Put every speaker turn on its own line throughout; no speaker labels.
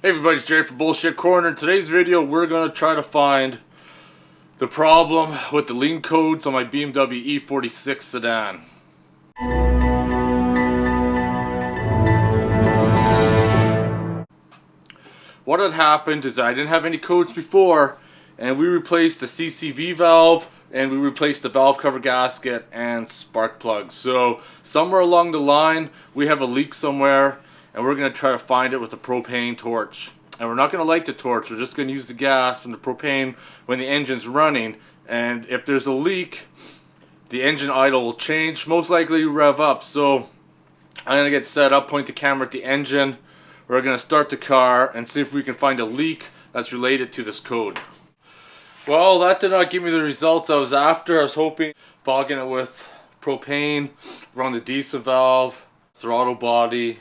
Hey everybody, it's Jerry from Bullshit Corner. In today's video, we're going to try to find the problem with the lean codes on my BMW E46 sedan. What had happened is I didn't have any codes before, and we replaced the CCV valve, and we replaced the valve cover gasket and spark plugs. So somewhere along the line, we have a leak somewhere, and we're going to try to find it with a propane torch. And we're not going to light the torch, we're just going to use the gas from the propane when the engine's running. And if there's a leak, the engine idle will change, most likely rev up. So I'm going to get set up, point the camera at the engine. We're going to start the car and see if we can find a leak that's related to this code. Well, that did not give me the results I was after. I was hoping fogging it with propane around the diesel valve, throttle body,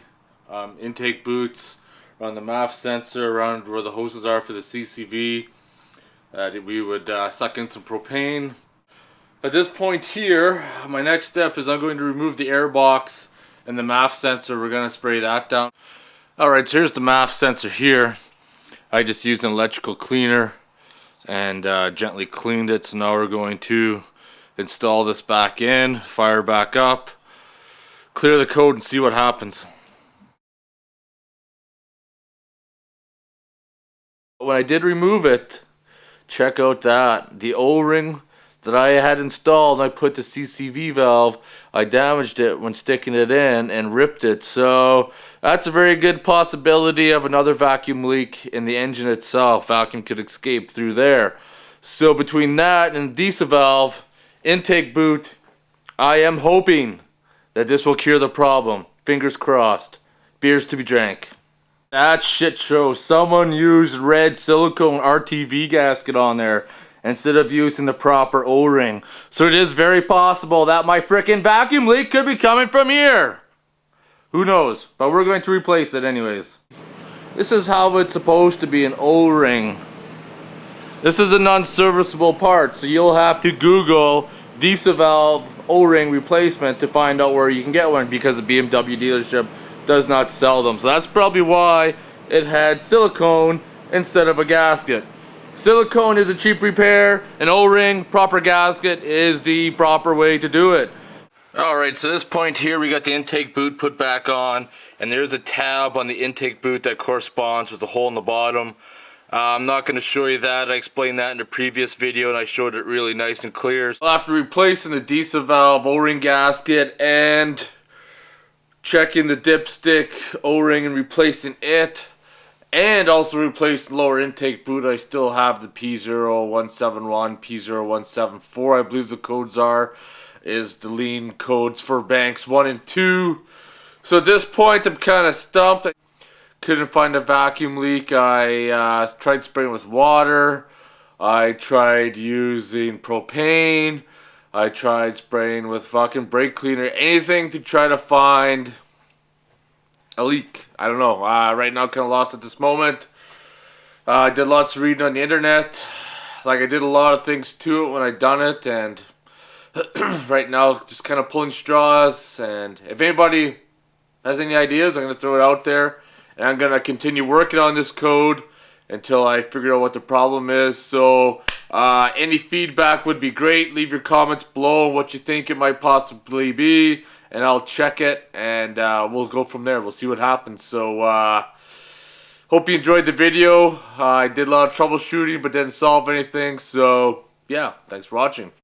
intake boots, around the MAF sensor, around where the hoses are for the CCV. We would suck in some propane. At this point here, my next step is I'm going to remove the air box and the MAF sensor. We're going to spray that down. Alright, so here's the MAF sensor here. I just used an electrical cleaner and gently cleaned it. So now we're going to install this back in, fire back up, clear the code and see what happens. When I did remove it, check out that. The O-ring that I had installed, I put the CCV valve, I damaged it when sticking it in and ripped it. So that's a very good possibility of another vacuum leak in the engine itself. Vacuum could escape through there. So between that and the diesel valve, intake boot, I am hoping that this will cure the problem. Fingers crossed. Beers to be drank. That shit show. Someone used red silicone RTV gasket on there instead of using the proper O-ring. So it is very possible that my frickin' vacuum leak could be coming from here. Who knows? But we're going to replace it anyways. This is how it's supposed to be, an O-ring. This is a non-serviceable part, so you'll have to Google diesel valve O-ring replacement to find out where you can get one, because the BMW dealership does not sell them. So that's probably why it had silicone instead of a gasket. Silicone is a cheap repair, an O-ring, proper gasket is the proper way to do it. Alright, so this point here we got the intake boot put back on, and there's a tab on the intake boot that corresponds with the hole in the bottom. I'm not going to show you that. I explained that in the previous video and I showed it really nice and clear. After replacing the diesel valve, O-ring gasket, and checking the dipstick O-ring and replacing it, and also replacing the lower intake boot, I still have the P0171, P0174, I believe the codes are, is the lean codes for banks 1 and 2. So at this point I'm kind of stumped. I couldn't find a vacuum leak. I tried spraying with water, I tried using propane, I tried spraying with fucking brake cleaner, anything to try to find a leak. I don't know. Right now, kind of lost at this moment. I did lots of reading on the internet. Like, I did a lot of things to it when I done it, and right now, just kind of pulling straws. And if anybody has any ideas, I'm going to throw it out there. And I'm going to continue working on this code until I figure out what the problem is. So any feedback would be great. Leave your comments below on what you think it might possibly be, and I'll check it, and we'll go from there. We'll see what happens. So hope you enjoyed the video. I did a lot of troubleshooting but didn't solve anything. So yeah, thanks for watching.